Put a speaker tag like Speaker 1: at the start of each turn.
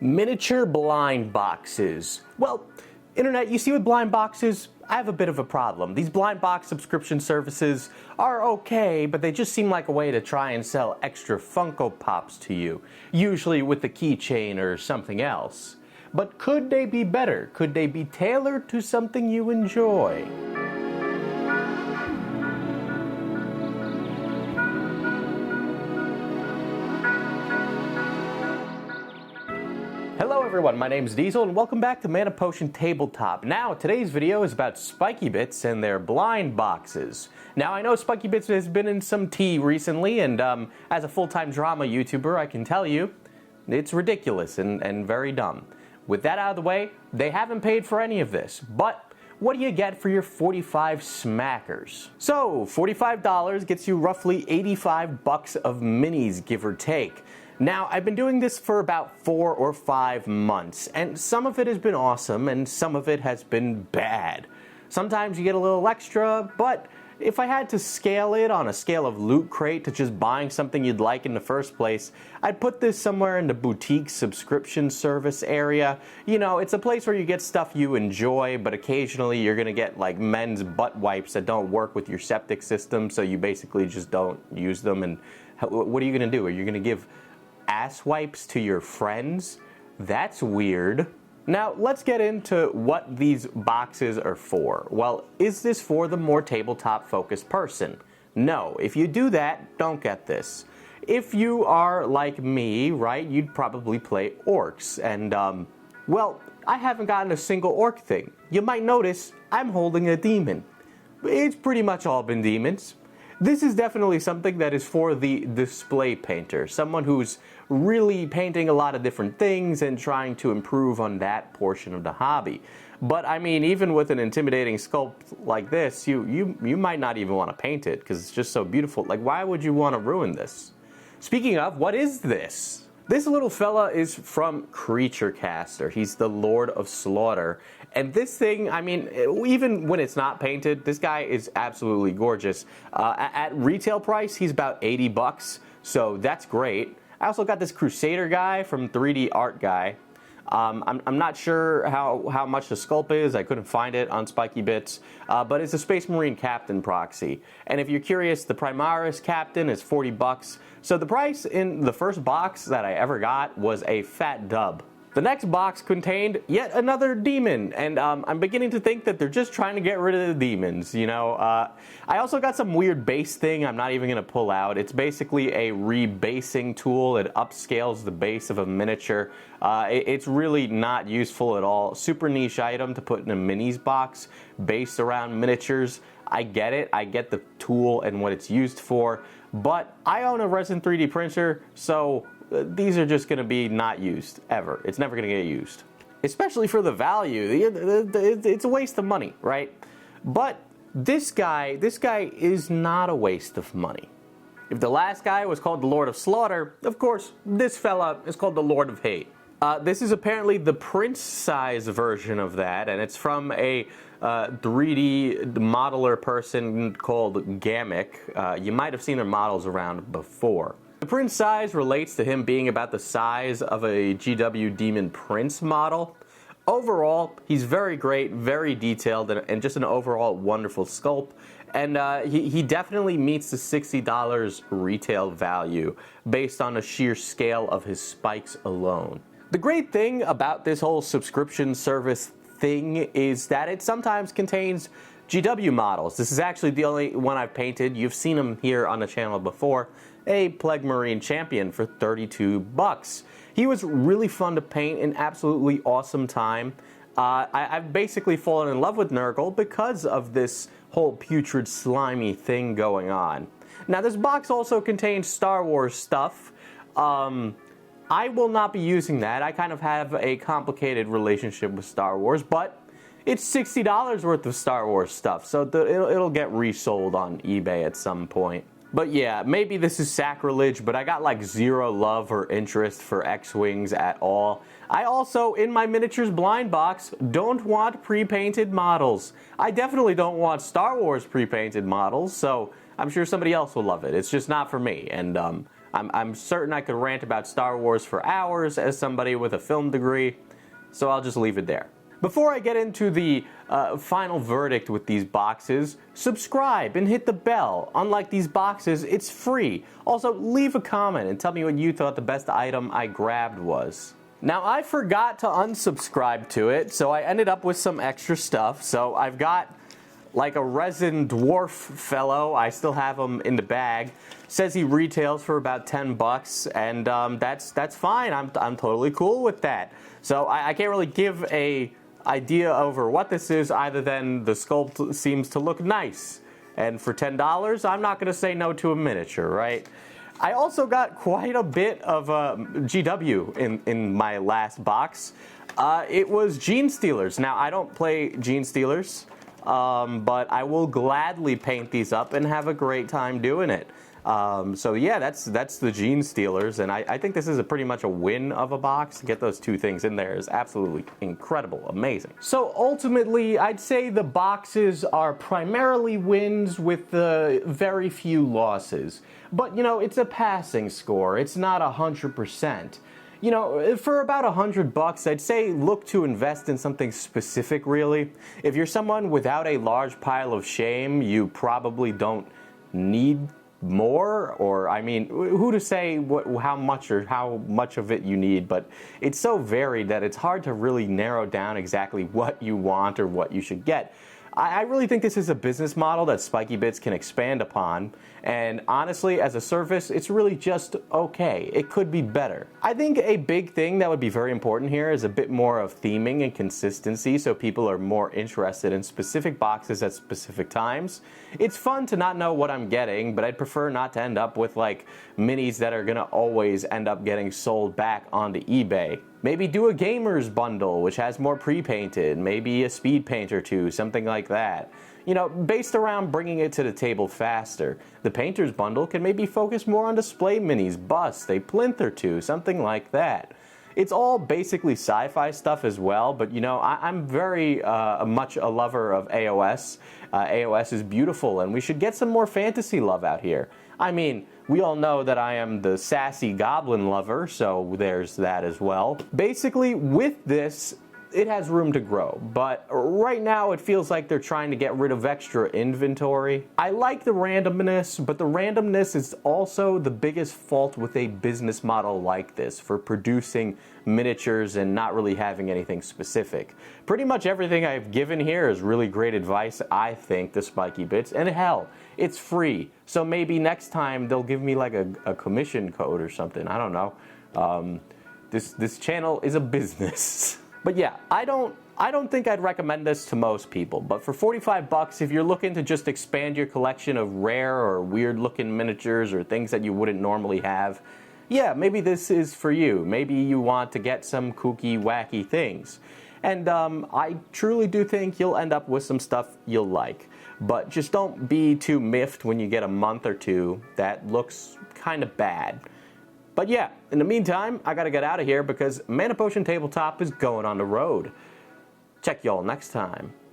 Speaker 1: Miniature blind boxes. Well, internet, you see with blind boxes, I have a bit of a problem. These blind box subscription services are okay, but they just seem like a way to try and sell extra Funko Pops to you, usually with a keychain or something else. But could they be better? Could they be tailored to something you enjoy? Hello everyone, my name is Diesel and welcome back to Mana Potion Tabletop. Now, today's video is about Spiky Bits and their blind boxes. Now, I know Spiky Bits has been in some tea recently, and as a full-time drama YouTuber, I can tell you, it's ridiculous and very dumb. With that out of the way, they haven't paid for any of this, but what do you get for your 45 smackers? So, $45 gets you roughly 85 bucks of minis, give or take. Now, I've been doing this for about 4 or 5 months, and some of it has been awesome, and some of it has been bad. Sometimes you get a little extra, but if I had to scale it on a scale of Loot Crate to just buying something you'd like in the first place, I'd put this somewhere in the boutique subscription service area. You know, it's a place where you get stuff you enjoy, but occasionally you're gonna get like men's butt wipes that don't work with your septic system, so you basically just don't use them. And what are you gonna do? Are you gonna give ass wipes to your friends? That's weird. Now, let's get into what these boxes are for. Well, is this for the more tabletop-focused person? No. If you do that, don't get this. If you are like me, right, you'd probably play orcs, and, well, I haven't gotten a single orc thing. You might notice I'm holding a demon. It's pretty much all been demons. This is definitely something that is for the display painter, someone who's really painting a lot of different things and trying to improve on that portion of the hobby. But I mean, even with an intimidating sculpt like this, you might not even want to paint it because it's just so beautiful. Like, why would you want to ruin this? Speaking of, what is this? This little fella is from Creature Caster. He's the Lord of Slaughter. And this thing, I mean, even when it's not painted, this guy is absolutely gorgeous. At retail price, he's about 80 bucks, so that's great. I also got this Crusader guy from 3D Art Guy. I'm not sure how much the sculpt is. I couldn't find it on Spiky Bits, but it's a Space Marine Captain proxy. And if you're curious, the Primaris Captain is 40 bucks. So the price in the first box that I ever got was a fat dub. The next box contained yet another demon, and I'm beginning to think that they're just trying to get rid of the demons, you know. I also got some weird base thing I'm not even going to pull out. It's basically a rebasing tool. It upscales the base of a miniature. It's really not useful at all. Super niche item to put in a minis box based around miniatures. I get it. I get the tool and what it's used for, but I own a resin 3D printer, so these are just going to be not used, ever. It's never going to get used. Especially for the value. It's a waste of money, right? But this guy is not a waste of money. If the last guy was called the Lord of Slaughter, of course, this fella is called the Lord of Hate. This is apparently the Prince size version of that, and it's from a 3D modeler person called Gamic. You might have seen their models around before. The Prince size relates to him being about the size of a GW Demon Prince model. Overall, he's very great, very detailed, and just an overall wonderful sculpt. And he definitely meets the $60 retail value based on the sheer scale of his spikes alone. The great thing about this whole subscription service thing is that it sometimes contains GW models. This is actually the only one I've painted. You've seen him here on the channel before. A Plague Marine Champion for 32 bucks. He was really fun to paint, an absolutely awesome time. I've basically fallen in love with Nurgle because of this whole putrid slimy thing going on. Now, this box also contains Star Wars stuff. I will not be using that. I kind of have a complicated relationship with Star Wars, but it's $60 worth of Star Wars stuff, so it'll get resold on eBay at some point. But yeah, maybe this is sacrilege, but I got like zero love or interest for X-Wings at all. I also, in my miniatures blind box, don't want pre-painted models. I definitely don't want Star Wars pre-painted models, so I'm sure somebody else will love it. It's just not for me, and I'm certain I could rant about Star Wars for hours as somebody with a film degree, so I'll just leave it there. Before I get into the final verdict with these boxes, subscribe and hit the bell. Unlike these boxes, it's free. Also, leave a comment and tell me what you thought the best item I grabbed was. Now, I forgot to unsubscribe to it, so I ended up with some extra stuff. So I've got like a resin dwarf fellow. I still have him in the bag. Says he retails for about 10 bucks, and that's fine. I'm totally cool with that. So I can't really give a idea over what this is, other than the sculpt seems to look nice. And for $10, I'm not going to say no to a miniature, right? I also got quite a bit of GW in my last box. It was Gene Stealers. Now, I don't play Gene Stealers, but I will gladly paint these up and have a great time doing it. So yeah, that's the Gene Stealers, and I think this is pretty much a win of a box. To get those two things in there is absolutely incredible, amazing. So ultimately, I'd say the boxes are primarily wins with very few losses. But you know, it's a passing score. It's not 100%. You know, for about $100, I'd say look to invest in something specific, really. If you're someone without a large pile of shame, you probably don't need more, or I mean, who to say how much of it you need, but it's so varied that it's hard to really narrow down exactly what you want or what you should get. I really think this is a business model that Spiky Bits can expand upon, and honestly, as a service, it's really just okay. It could be better. I think a big thing that would be very important here is a bit more of theming and consistency, so people are more interested in specific boxes at specific times. It's fun to not know what I'm getting, but I'd prefer not to end up with like minis that are gonna always end up getting sold back onto eBay. Maybe do a gamer's bundle, which has more pre-painted, maybe a speed paint or two, something like that. You know, based around bringing it to the table faster. The painter's bundle can maybe focus more on display minis, busts, a plinth or two, something like that. It's all basically sci-fi stuff as well, but you know, I'm very much a lover of AOS. AOS is beautiful, and we should get some more fantasy love out here. I mean, we all know that I am the sassy goblin lover, so there's that as well. Basically, with this, it has room to grow, but right now it feels like they're trying to get rid of extra inventory. I like the randomness, but the randomness is also the biggest fault with a business model like this for producing miniatures and not really having anything specific. Pretty much everything I've given here is really great advice, I think, to Spiky Bits, and hell, it's free. So maybe next time they'll give me like a commission code or something, I don't know. This channel is a business. But yeah, I don't think I'd recommend this to most people, but for 45 bucks, if you're looking to just expand your collection of rare or weird looking miniatures or things that you wouldn't normally have, yeah, maybe this is for you. Maybe you want to get some kooky, wacky things. And I truly do think you'll end up with some stuff you'll like. But just don't be too miffed when you get a month or two that looks kind of bad. But yeah, in the meantime, I gotta get out of here because Mana Potion Tabletop is going on the road. Check y'all next time.